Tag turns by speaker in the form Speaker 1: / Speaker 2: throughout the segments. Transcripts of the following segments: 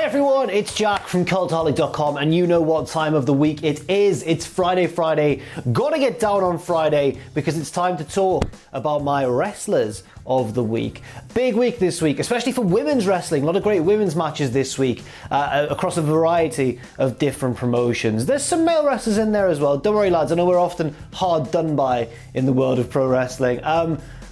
Speaker 1: everyone, it's Jack from Cultaholic.com, and you know what time of the week it is. It's Friday. Gotta get down on Friday because it's time to talk about my wrestlers of the week. Big week this week, especially for women's wrestling. A lot of great women's matches this week across a variety of different promotions. There's some male wrestlers in there as well. Don't worry, lads, I know we're often hard done by in the world of pro wrestling.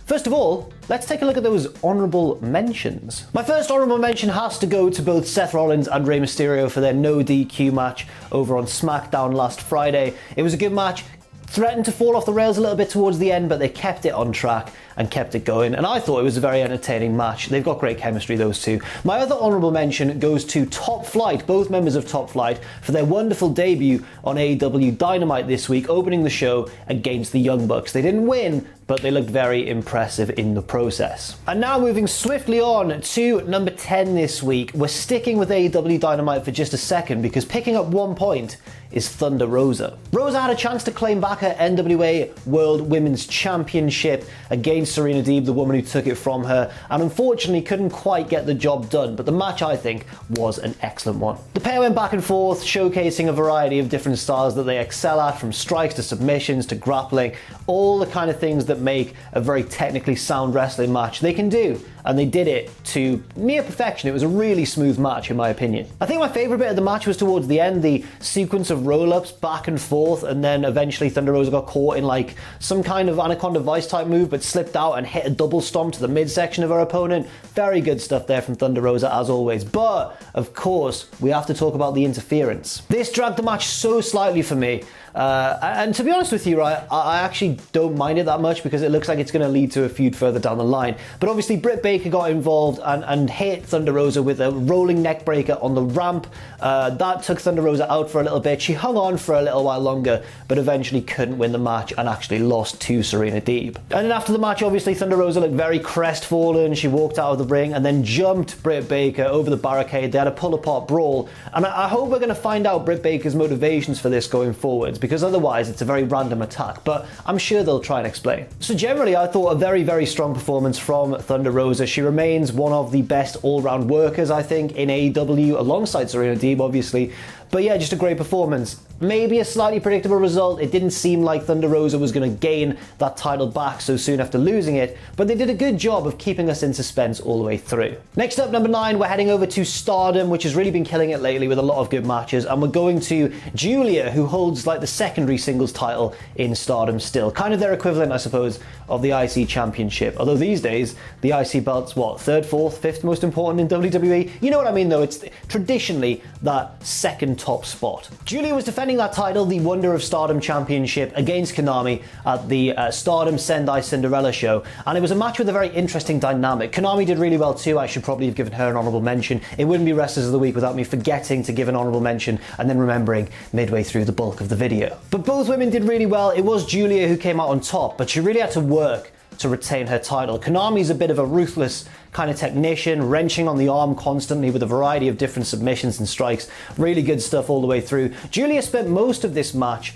Speaker 1: First of all, let's take a look at those honourable mentions. My first honourable mention has to go to both Seth Rollins and Rey Mysterio for their no DQ match over on SmackDown last Friday. It was a good match. Threatened to fall off the rails a little bit towards the end, but they kept it on track and kept it going, and I thought it was a very entertaining match. They've got great chemistry, those two. My other honourable mention goes to Top Flight, both members of Top Flight, for their wonderful debut on AEW Dynamite this week, opening the show against the Young Bucks. They didn't win, but they looked very impressive in the process. And now moving swiftly on to number 10 this week. We're sticking with AEW Dynamite for just a second because picking up 1 point is Thunder Rosa. Rosa had a chance to claim back her NWA World Women's Championship against Serena Deb, the woman who took it from her, and unfortunately couldn't quite get the job done, but the match, I think, was an excellent one. The pair went back and forth, showcasing a variety of different styles that they excel at, from strikes to submissions to grappling, all the kind of things that make a very technically sound wrestling match they can do, and they did it to near perfection. It was a really smooth match in my opinion. I think my favourite bit of the match was towards the end, the sequence of roll-ups back and forth, and then eventually Thunder Rosa got caught in like some kind of Anaconda Vice type move, but slipped out and hit a double stomp to the midsection of her opponent. Very good stuff there from Thunder Rosa as always, but of course we have to talk about the interference. This dragged the match so slightly for me. And to be honest with you, right, I actually don't mind it that much because it looks like it's going to lead to a feud further down the line. But obviously Britt Baker got involved and hit Thunder Rosa with a rolling neck breaker on the ramp. That took Thunder Rosa out for a little bit. She hung on for a little while longer, but eventually couldn't win the match and actually lost to Serena Deb. And then after the match, obviously Thunder Rosa looked very crestfallen. She walked out of the ring and then jumped Britt Baker over the barricade. They had a pull-apart brawl. And I hope we're going to find out Britt Baker's motivations for this going forwards, because otherwise it's a very random attack, but I'm sure they'll try and explain. So generally I thought a very, very strong performance from Thunder Rosa. She remains one of the best all-round workers, I think, in AEW, alongside Serena Deb, obviously. But yeah, just a great performance. Maybe a slightly predictable result. It didn't seem like Thunder Rosa was going to gain that title back so soon after losing it, but they did a good job of keeping us in suspense all the way through. Next up, number 9, we're heading over to Stardom, which has really been killing it lately with a lot of good matches, and we're going to Julia, who holds like the secondary singles title in Stardom still. Kind of their equivalent, I suppose, of the IC Championship. Although these days, the IC belt's what, 3rd, 4th, 5th most important in WWE? You know what I mean though, it's traditionally that second top spot. Julia was defending that title, the Wonder of Stardom Championship, against Konami at the Stardom Sendai Cinderella show, and it was a match with a very interesting dynamic. Konami did really well too. I should probably have given her an honourable mention. It wouldn't be Wrestlers of the Week without me forgetting to give an honourable mention and then remembering midway through the bulk of the video. But both women did really well. It was Julia who came out on top, but she really had to work to retain her title. Konami's a bit of a ruthless kind of technician, wrenching on the arm constantly with a variety of different submissions and strikes. Really good stuff all the way through. Julia spent most of this match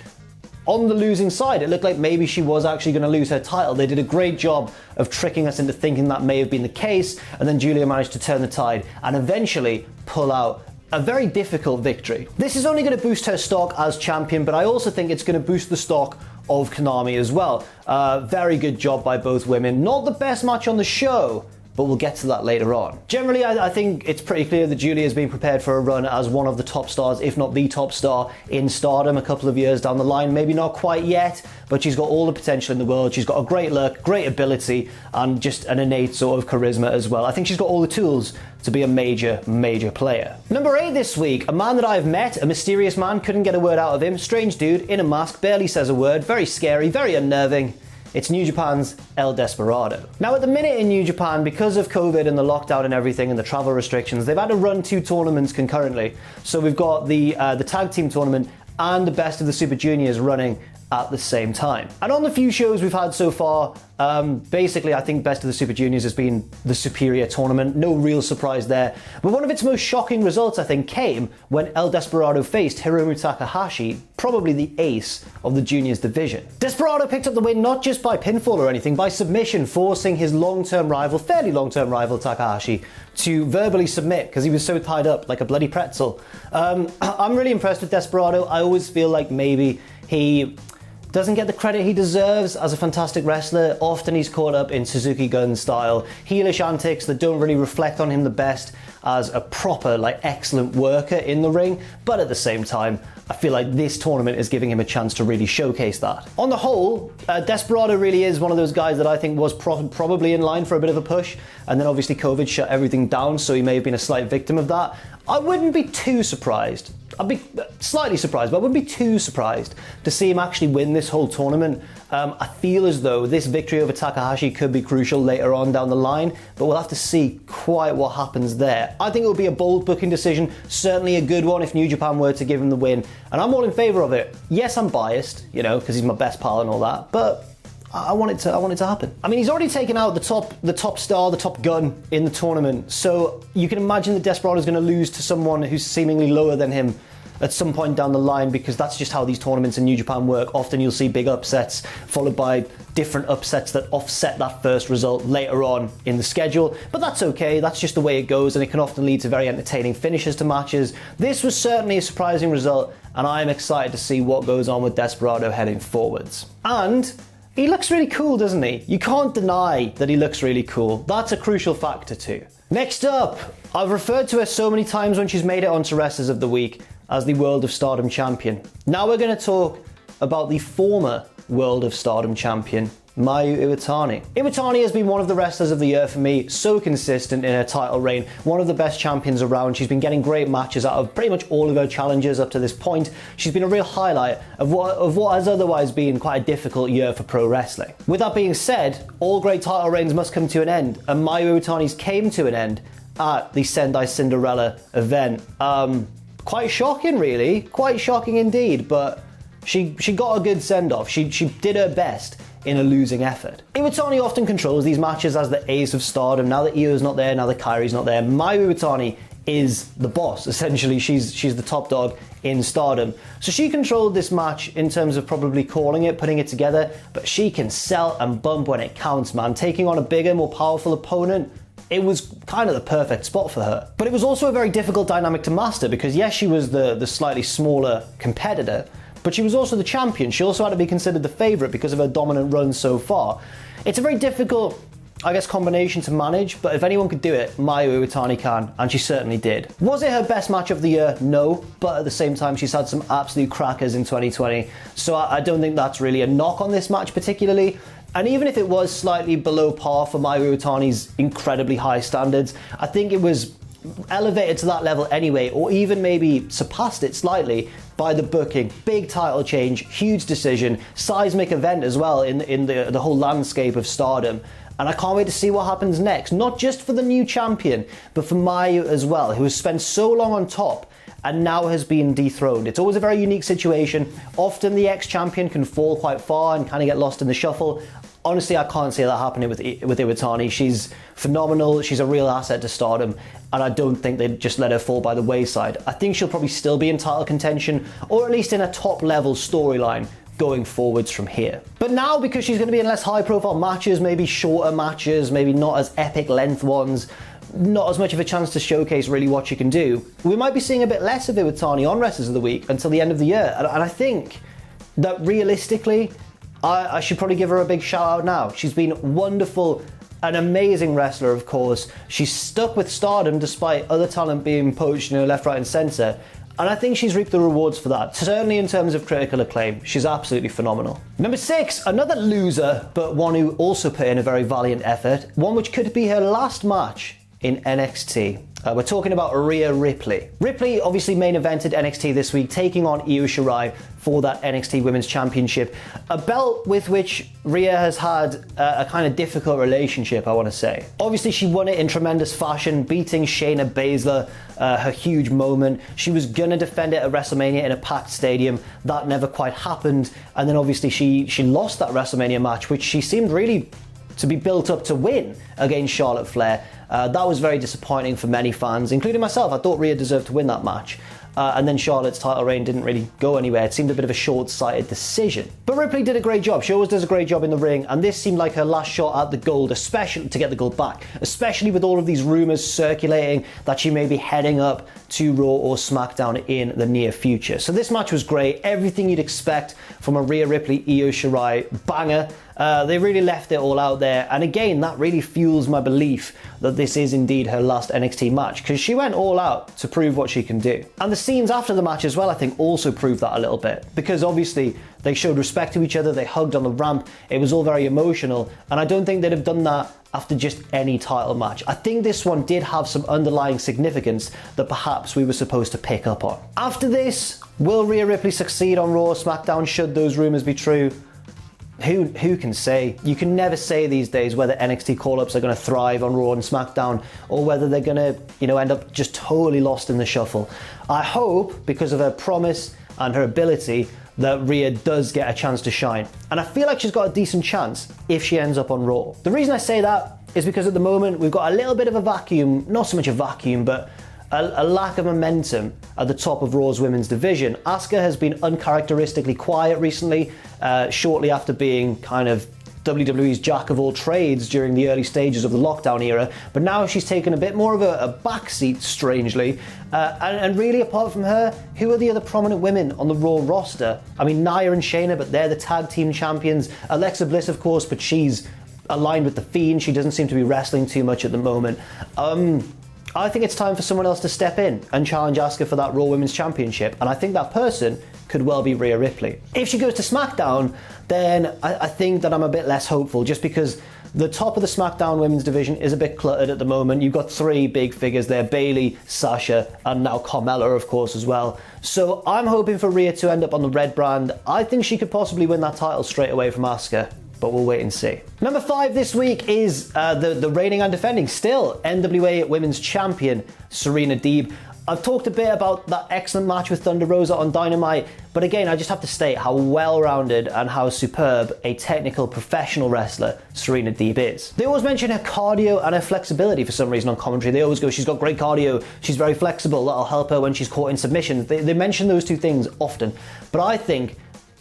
Speaker 1: on the losing side. It looked like maybe she was actually going to lose her title. They did a great job of tricking us into thinking that may have been the case, and then Julia managed to turn the tide and eventually pull out a very difficult victory. This is only going to boost her stock as champion, but I also think it's going to boost the stock of Konami as well. Very good job by both women. Not the best match on the show, but we'll get to that later on. Generally, I think it's pretty clear that Julia is being prepared for a run as one of the top stars, if not the top star in Stardom a couple of years down the line. Maybe not quite yet, but she's got all the potential in the world. She's got a great look, great ability, and just an innate sort of charisma as well. I think she's got all the tools to be a major, major player. Number 8 this week, a man that I've met, a mysterious man, couldn't get a word out of him. Strange dude, in a mask, barely says a word, very scary, very unnerving. It's New Japan's El Desperado. Now at the minute in New Japan, because of COVID and the lockdown and everything and the travel restrictions, they've had to run 2 tournaments concurrently. So we've got the tag team tournament and the Best of the Super Juniors running at the same time. And on the few shows we've had so far, Basically, I think Best of the Super Juniors has been the superior tournament. No real surprise there. But one of its most shocking results, I think, came when El Desperado faced Hiromi Takahashi, probably the ace of the juniors division. Desperado picked up the win not just by pinfall or anything, by submission, forcing his fairly long-term rival Takahashi to verbally submit because he was so tied up like a bloody pretzel. I'm really impressed with Desperado. I always feel like maybe he doesn't get the credit he deserves as a fantastic wrestler. Often he's caught up in Suzuki Gun style heelish antics that don't really reflect on him the best as a proper, excellent worker in the ring. But at the same time, I feel like this tournament is giving him a chance to really showcase that. On the whole, Desperado really is one of those guys that I think was probably in line for a bit of a push, and then obviously COVID shut everything down, so he may have been a slight victim of that. I wouldn't be too surprised. I'd be slightly surprised, but I wouldn't be too surprised to see him actually win this whole tournament. I feel as though this victory over Takahashi could be crucial later on down the line, but we'll have to see quite what happens there. I think it would be a bold booking decision, certainly a good one if New Japan were to give him the win, and I'm all in favour of it. Yes, I'm biased, because he's my best pal and all that, but I want it to happen. I mean, he's already taken out the top star, the top gun in the tournament, so you can imagine that Desperado's going to lose to someone who's seemingly lower than him at some point down the line, because that's just how these tournaments in New Japan work. Often you'll see big upsets followed by different upsets that offset that first result later on in the schedule, but that's okay. That's just the way it goes, and it can often lead to very entertaining finishes to matches. This was certainly a surprising result, and I'm excited to see what goes on with Desperado heading forwards. And he looks really cool, doesn't he? You can't deny that he looks really cool. That's a crucial factor too. Next up, I've referred to her so many times when she's made it onto Wrestlers of the Week as the World of Stardom champion. Now we're going to talk about the former World of Stardom champion, Mayu Iwatani. Iwatani has been one of the wrestlers of the year for me, so consistent in her title reign, one of the best champions around. She's been getting great matches out of pretty much all of her challengers up to this point. She's been a real highlight of what has otherwise been quite a difficult year for pro wrestling. With that being said, all great title reigns must come to an end, and Mayu Iwatani's came to an end at the Sendai Cinderella event. Quite shocking, really. Quite shocking indeed, but she got a good send-off. She did her best in a losing effort. Iwatani often controls these matches as the ace of Stardom. Now that Io's not there, now that Kairi's not there, Mayu Iwatani is the boss, essentially. She's the top dog in Stardom. So she controlled this match in terms of probably calling it, putting it together, but she can sell and bump when it counts, man. Taking on a bigger, more powerful opponent, it was kind of the perfect spot for her. But it was also a very difficult dynamic to master because yes, she was the slightly smaller competitor, but she was also the champion. She also had to be considered the favourite because of her dominant run so far. It's a very difficult, combination to manage, but if anyone could do it, Mayu Iwatani can, and she certainly did. Was it her best match of the year? No, but at the same time, she's had some absolute crackers in 2020, so I don't think that's really a knock on this match particularly. And even if it was slightly below par for Mayu Iwatani's incredibly high standards, I think it was elevated to that level anyway, or even maybe surpassed it slightly by the booking. Big title change, huge decision, seismic event as well in the whole landscape of Stardom. And I can't wait to see what happens next, not just for the new champion, but for Mayu as well, who has spent so long on top and now has been dethroned. It's always a very unique situation. Often the ex-champion can fall quite far and kind of get lost in the shuffle. Honestly, I can't see that happening with Iwatani. She's phenomenal, she's a real asset to Stardom, and I don't think they'd just let her fall by the wayside. I think she'll probably still be in title contention, or at least in a top-level storyline going forwards from here. But now, because she's going to be in less high-profile matches, maybe shorter matches, maybe not as epic length ones, not as much of a chance to showcase really what she can do, we might be seeing a bit less of Iwatani on Wrestlers of the Week until the end of the year. And I think that realistically, I should probably give her a big shout out now. She's been wonderful, an amazing wrestler, of course. She's stuck with Stardom despite other talent being poached, left, right and centre. And I think she's reaped the rewards for that. Certainly in terms of critical acclaim, she's absolutely phenomenal. Number 6, another loser, but one who also put in a very valiant effort. One which could be her last match in NXT. We're talking about Rhea Ripley. Ripley obviously main evented NXT this week, taking on Io Shirai for that NXT Women's Championship. A belt with which Rhea has had a kind of difficult relationship, I want to say. Obviously, she won it in tremendous fashion, beating Shayna Baszler, her huge moment. She was gonna defend it at WrestleMania in a packed stadium. That never quite happened. And then obviously she lost that WrestleMania match, which she seemed really to be built up to win against Charlotte Flair. That was very disappointing for many fans, including myself. I thought Rhea deserved to win that match. And then Charlotte's title reign didn't really go anywhere. It seemed a bit of a short-sighted decision. But Ripley did a great job. She always does a great job in the ring, and this seemed like her last shot at the gold, especially to get the gold back, especially with all of these rumours circulating that she may be heading up to Raw or SmackDown in the near future. So this match was great. Everything you'd expect from a Rhea Ripley, Io Shirai banger. They really left it all out there, and again, that really fuels my belief that this is indeed her last NXT match, because she went all out to prove what she can do. And the scenes after the match as well, I think, also proved that a little bit, because obviously they showed respect to each other, they hugged on the ramp, it was all very emotional, and I don't think they'd have done that after just any title match. I think this one did have some underlying significance that perhaps we were supposed to pick up on. After this, will Rhea Ripley succeed on Raw or SmackDown should those rumours be true? Who can say? You can never say these days whether NXT call-ups are going to thrive on Raw and SmackDown, or whether they're going to, end up just totally lost in the shuffle. I hope, because of her promise and her ability, that Rhea does get a chance to shine. And I feel like she's got a decent chance if she ends up on Raw. The reason I say that is because at the moment we've got a little bit of a vacuum, not so much a vacuum, but a lack of momentum at the top of Raw's women's division. Asuka has been uncharacteristically quiet recently, shortly after being kind of WWE's jack of all trades during the early stages of the lockdown era, but now she's taken a bit more of a backseat, strangely, and really apart from her, who are the other prominent women on the Raw roster? I mean, Nia and Shayna, but they're the tag team champions. Alexa Bliss, of course, but she's aligned with The Fiend. She doesn't seem to be wrestling too much at the moment. I think it's time for someone else to step in and challenge Asuka for that Raw Women's Championship, and I think that person could well be Rhea Ripley. If she goes to SmackDown, then I think that I'm a bit less hopeful, just because the top of the SmackDown women's division is a bit cluttered at the moment. You've got three big figures there, Bayley, Sasha, and now Carmella, of course, as well. So I'm hoping for Rhea to end up on the red brand. I think she could possibly win that title straight away from Asuka, but we'll wait and see. Number 5 this week is the reigning and defending, still, NWA Women's Champion, Serena Deb. I've talked a bit about that excellent match with Thunder Rosa on Dynamite, but again, I just have to state how well-rounded and how superb a technical professional wrestler Serena Deb is. They always mention her cardio and her flexibility for some reason on commentary. They always go, she's got great cardio, she's very flexible, that'll help her when she's caught in submissions. They mention those two things often, but I think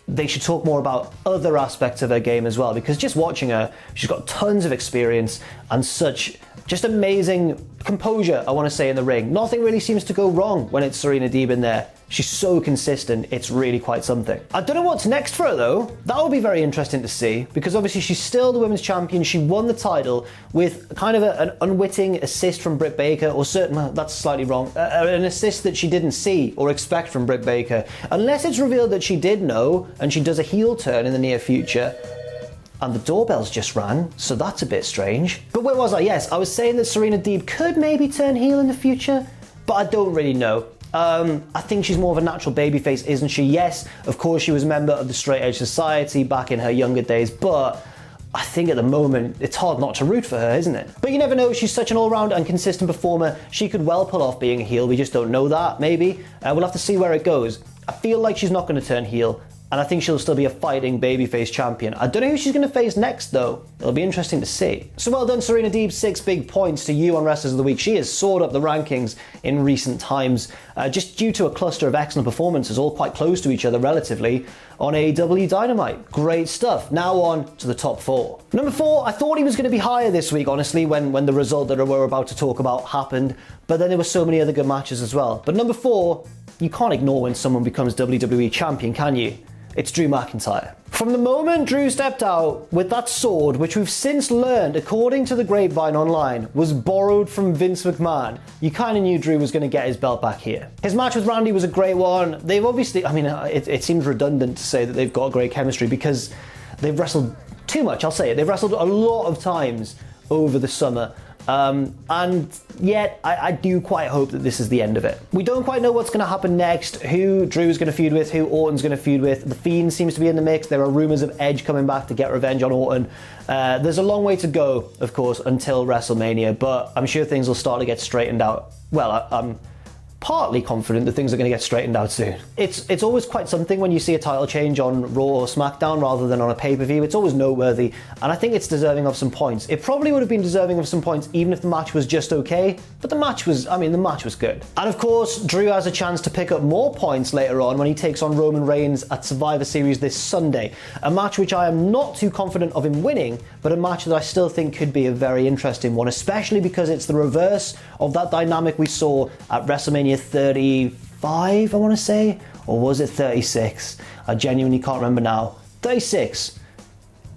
Speaker 1: they should talk more about other aspects of her game as well, because just watching her, she's got tons of experience and such just amazing composure, I want to say, in the ring. Nothing really seems to go wrong when it's Serena Deb in there. She's so consistent, it's really quite something. I don't know what's next for her though. That will be very interesting to see, because obviously she's still the women's champion. She won the title with kind of an unwitting assist from Britt Baker, or certain, that's slightly wrong, an assist that she didn't see or expect from Britt Baker. Unless it's revealed that she did know and she does a heel turn in the near future. And the doorbells just rang, so that's a bit strange. But where was I? Yes, I was saying that Serena Deb could maybe turn heel in the future, but I don't really know. I think she's more of a natural babyface, isn't she? Yes, of course she was a member of the Straight Edge Society back in her younger days, but I think at the moment it's hard not to root for her, isn't it? But you never know, she's such an all-round and consistent performer. She could well pull off being a heel, we just don't know that, maybe. We'll have to see where it goes. I feel like she's not going to turn heel, and I think she'll still be a fighting babyface champion. I don't know who she's going to face next though. It'll be interesting to see. So well done, Serena Deb. 6 big points to you on Wrestlers of the Week. She has soared up the rankings in recent times, just due to a cluster of excellent performances, all quite close to each other relatively, on AEW Dynamite. Great stuff. Now on to the top 4. Number 4, I thought he was going to be higher this week, honestly, when the result that we're about to talk about happened, but then there were so many other good matches as well. But number 4, you can't ignore when someone becomes WWE champion, can you? It's Drew McIntyre. From the moment Drew stepped out with that sword, which we've since learned, according to the grapevine online, was borrowed from Vince McMahon, you kind of knew Drew was going to get his belt back here. His match with Randy was a great one. They've obviously, I mean, it seems redundant to say that they've got great chemistry, because they've wrestled too much, I'll say it. They've wrestled a lot of times over the summer. And yet, I do quite hope that this is the end of it. We don't quite know what's going to happen next, who Drew's going to feud with, who Orton's going to feud with. The Fiend seems to be in the mix. There are rumours of Edge coming back to get revenge on Orton. There's a long way to go, of course, until WrestleMania, but I'm sure things will start to get straightened out. Well, partly confident that things are going to get straightened out soon. It's always quite something when you see a title change on Raw or SmackDown rather than on a pay-per-view. It's always noteworthy, and I think it's deserving of some points. It probably would have been deserving of some points even if the match was just okay, but the match was good. And of course, Drew has a chance to pick up more points later on when he takes on Roman Reigns at Survivor Series this Sunday. A match which I am not too confident of him winning, but a match that I still think could be a very interesting one, especially because it's the reverse of that dynamic we saw at WrestleMania 35, I want to say, or was it 36? I genuinely can't remember now. 36.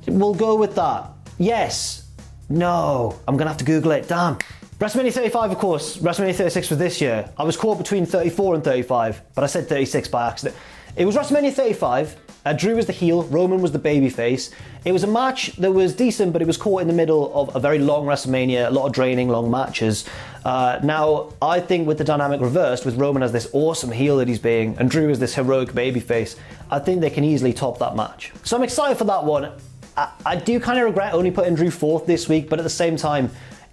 Speaker 1: We'll go with that. Yes. No. I'm going to have to Google it. Damn. WrestleMania 35, of course. WrestleMania 36 was this year. I was caught between 34 and 35, but I said 36 by accident. It was WrestleMania 35. Drew was the heel, Roman was the babyface. It was a match that was decent, but it was caught in the middle of a very long WrestleMania, a lot of draining, long matches. Now, I think with the dynamic reversed, with Roman as this awesome heel that he's being, and Drew as this heroic babyface, I think they can easily top that match. So I'm excited for that one. I do kind of regret only putting Drew fourth this week, but at the same time,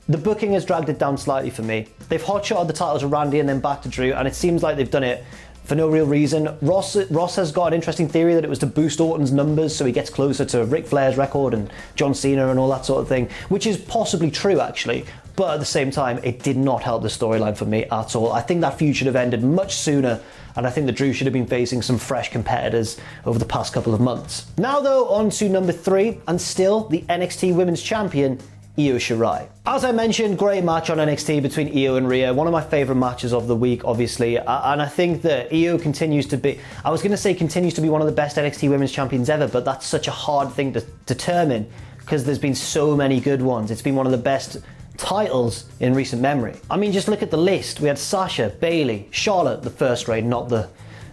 Speaker 1: the booking has dragged it down slightly for me. They've hotshotted the title to Randy and then back to Drew, and it seems like they've done it for no real reason. Ross has got an interesting theory that it was to boost Orton's numbers so he gets closer to Ric Flair's record and John Cena and all that sort of thing, which is possibly true actually, but at the same time it did not help the storyline for me at all. I think that feud should have ended much sooner, and I think that Drew should have been facing some fresh competitors over the past couple of months. Now though, on to number 3, and still the NXT Women's Champion, Io Shirai. As I mentioned, great match on NXT between Io and Rhea. One of my favourite matches of the week, obviously. And I think that Io continues to be one of the best NXT Women's Champions ever, but that's such a hard thing to determine because there's been so many good ones. It's been one of the best titles in recent memory. I mean, just look at the list. We had Sasha, Bayley, Charlotte, the first reign, not the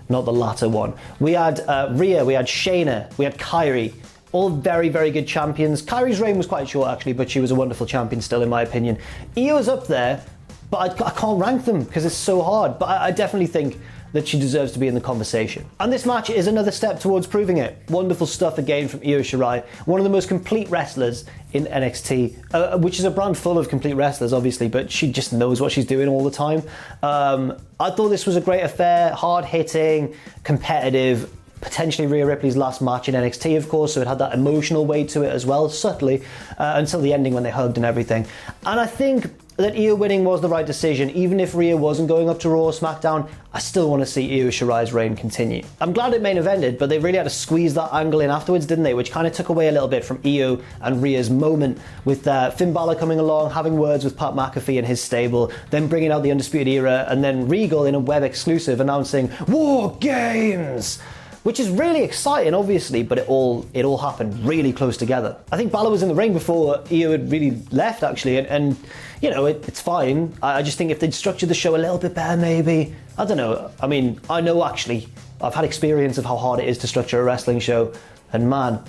Speaker 1: latter one. We had Rhea, we had Shayna, we had Kairi. All very, very good champions. Kairi's reign was quite short actually, but she was a wonderful champion still in my opinion. Io's up there, but I can't rank them because it's so hard. But I definitely think that she deserves to be in the conversation. And this match is another step towards proving it. Wonderful stuff again from Io Shirai, one of the most complete wrestlers in NXT, which is a brand full of complete wrestlers obviously, but she just knows what she's doing all the time. I thought this was a great affair, hard-hitting, competitive, potentially Rhea Ripley's last match in NXT, of course, so it had that emotional weight to it as well, subtly, until the ending when they hugged and everything. And I think that Io winning was the right decision. Even if Rhea wasn't going up to Raw or SmackDown, I still want to see Io Shirai's reign continue. I'm glad it main evented, but they really had to squeeze that angle in afterwards, didn't they? Which kind of took away a little bit from Io and Rhea's moment with Finn Balor coming along, having words with Pat McAfee and his stable, then bringing out the Undisputed Era, and then Regal in a web exclusive announcing War Games! Which is really exciting, obviously, but it all happened really close together. I think Balor was in the ring before Io had really left, actually, and you know, it's fine. I just think if they'd structured the show a little bit better, maybe. I don't know. I mean, I know, actually, I've had experience of how hard it is to structure a wrestling show, and man,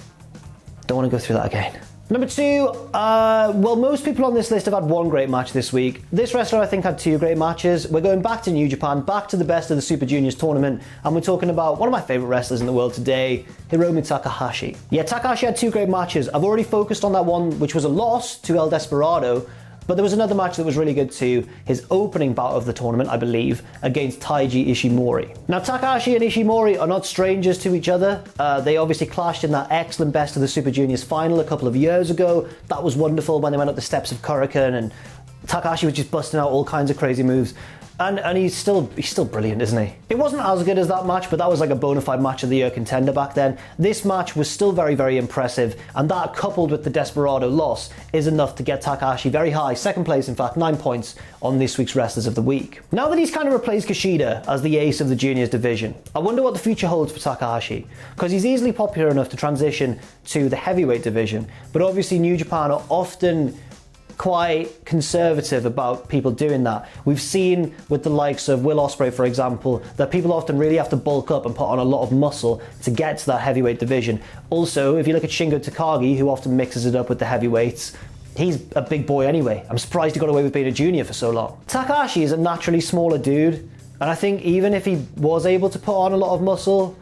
Speaker 1: don't want to go through that again. Number 2, well, most people on this list have had one great match this week. This wrestler, I think, had 2 great matches. We're going back to New Japan, back to the best of the Super Juniors tournament, and we're talking about one of my favourite wrestlers in the world today, Hiromi Takahashi. Yeah, Takahashi had 2 great matches. I've already focused on that one, which was a loss to El Desperado, but there was another match that was really good too, his opening bout of the tournament, I believe, against Taiji Ishimori. Now, Takahashi and Ishimori are not strangers to each other. They obviously clashed in that excellent Best of the Super Juniors final a couple of years ago. That was wonderful when they went up the steps of Korakuen and Takahashi was just busting out all kinds of crazy moves. And he's still brilliant, isn't he? It wasn't as good as that match, but that was like a bona fide match of the year contender back then. This match was still very, very impressive, and that coupled with the Desperado loss is enough to get Takahashi very high, second place in fact, 9 points on this week's Wrestlers of the Week. Now that he's kind of replaced Kushida as the ace of the juniors division, I wonder what the future holds for Takahashi, because he's easily popular enough to transition to the heavyweight division, but obviously New Japan are often quite conservative about people doing that. We've seen with the likes of Will Ospreay, for example, that people often really have to bulk up and put on a lot of muscle to get to that heavyweight division. Also, if you look at Shingo Takagi, who often mixes it up with the heavyweights, he's a big boy anyway. I'm surprised he got away with being a junior for so long. Takahashi is a naturally smaller dude, and I think even if he was able to put on a lot of muscle,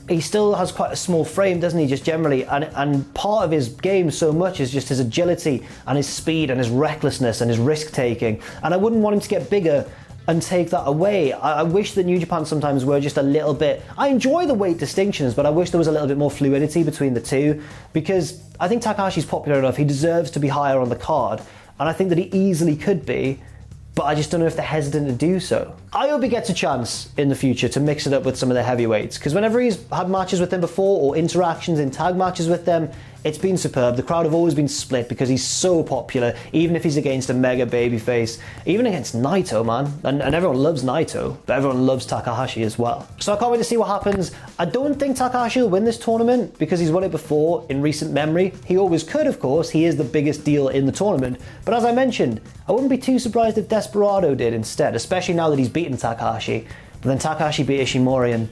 Speaker 1: he still has quite a small frame, doesn't he, just generally, and part of his game so much is just his agility and his speed and his recklessness and his risk taking, and I wouldn't want him to get bigger and take that away. I wish that New Japan sometimes were just a little bit... I enjoy the weight distinctions, but I wish there was a little bit more fluidity between the two, because I think Takahashi's popular enough. He deserves to be higher on the card, and I think that he easily could be, but I just don't know if they're hesitant to do so. I hope he gets a chance in the future to mix it up with some of the heavyweights, because whenever he's had matches with them before, or interactions in tag matches with them, it's been superb. The crowd have always been split because he's so popular, even if he's against a mega babyface, even against Naito, man. And everyone loves Naito, but everyone loves Takahashi as well. So I can't wait to see what happens. I don't think Takahashi will win this tournament because he's won it before in recent memory. He always could, of course. He is the biggest deal in the tournament. But as I mentioned, I wouldn't be too surprised if Desperado did instead, especially now that he's beaten Takahashi. But then Takahashi beat Ishimori and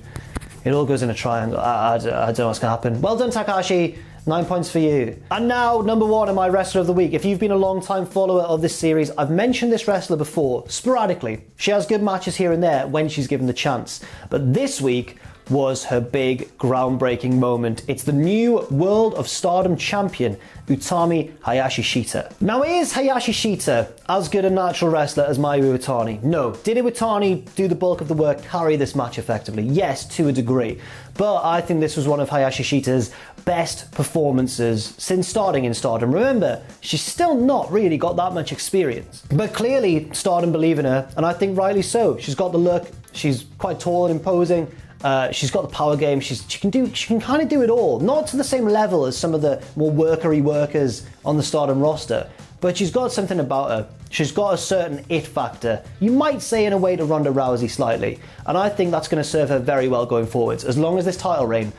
Speaker 1: it all goes in a triangle. I don't know what's going to happen. Well done, Takahashi. 9 points for you. And now, number one in my Wrestler of the Week. If you've been a long-time follower of this series, I've mentioned this wrestler before, sporadically. She has good matches here and there when she's given the chance. But this week was her big, groundbreaking moment. It's the new World of Stardom champion, Utami Hayashishita. Now, is Hayashishita as good a natural wrestler as Mayu Iwatani? No. Did Iwatani do the bulk of the work, carry this match effectively? Yes, to a degree. But I think this was one of Hayashishita's best performances since starting in Stardom. Remember, she's still not really got that much experience. But clearly, Stardom believe in her, and I think rightly so. She's got the look, she's quite tall and imposing, she's got the power game, she can kind of do it all. Not to the same level as some of the more workery workers on the Stardom roster, but she's got something about her. She's got a certain it factor. You might say in a way to Ronda Rousey slightly, and I think that's going to serve her very well going forwards, as long as this title reign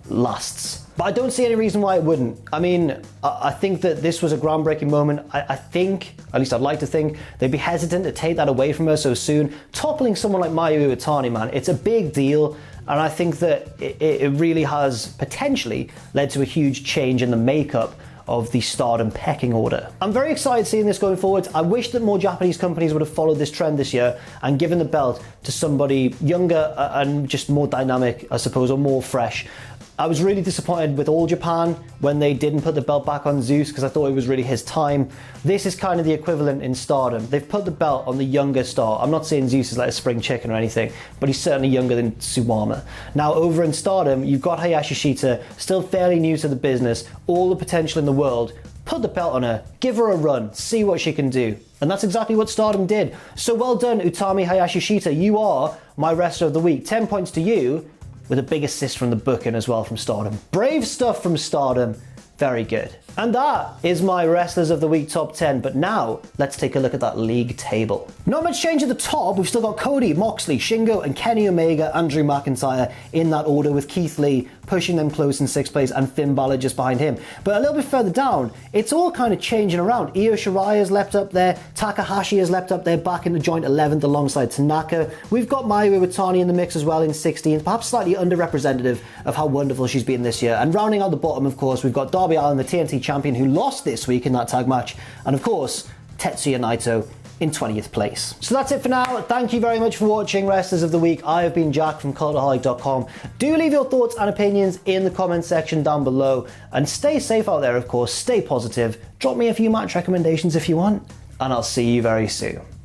Speaker 1: lasts. But I don't see any reason why it wouldn't. I mean, I think that this was a groundbreaking moment. I think, at least I'd like to think, they'd be hesitant to take that away from her so soon. Toppling someone like Mayu Iwatani, man, it's a big deal. And I think that it really has potentially led to a huge change in the makeup of the Stardom pecking order. I'm very excited seeing this going forward. I wish that more Japanese companies would have followed this trend this year and given the belt to somebody younger and just more dynamic, I suppose, or more fresh. I was really disappointed with All Japan when they didn't put the belt back on Zeus, because I thought it was really his time. This is kind of the equivalent in Stardom. They've put the belt on the younger star. I'm not saying Zeus is like a spring chicken or anything, but he's certainly younger than Suwama. Now over in Stardom, you've got Hayashishita, still fairly new to the business, all the potential in the world. Put the belt on her, give her a run, see what she can do. And that's exactly what Stardom did. So well done, Utami Hayashishita. You are my Wrestler of the Week. 10 points to you, with a big assist from the booking as well from Stardom. Brave stuff from Stardom. Very good. And that is my Wrestlers of the Week top 10, but now let's take a look at that league table. Not much change at the top. We've still got Cody, Moxley, Shingo and Kenny Omega and Drew McIntyre in that order, with Keith Lee pushing them close in 6th place and Finn Balor just behind him. But a little bit further down, it's all kind of changing around. Io Shirai has leapt up there, Takahashi has leapt up there back in the joint 11th alongside Tanaka. We've got Mayu Iwatani in the mix as well in 16th, perhaps slightly underrepresentative of how wonderful she's been this year. And rounding out the bottom, of course, we've got Darby Allin, the TNT champion, who lost this week in that tag match, and of course Tetsuya Naito in 20th place. So that's it for now. Thank you very much for watching Wrestlers of the Week. I have been Jack from Cultaholic.com. Do leave your thoughts and opinions in the comment section down below, and stay safe out there, of course. Stay positive. Drop me a few match recommendations if you want, and I'll see you very soon.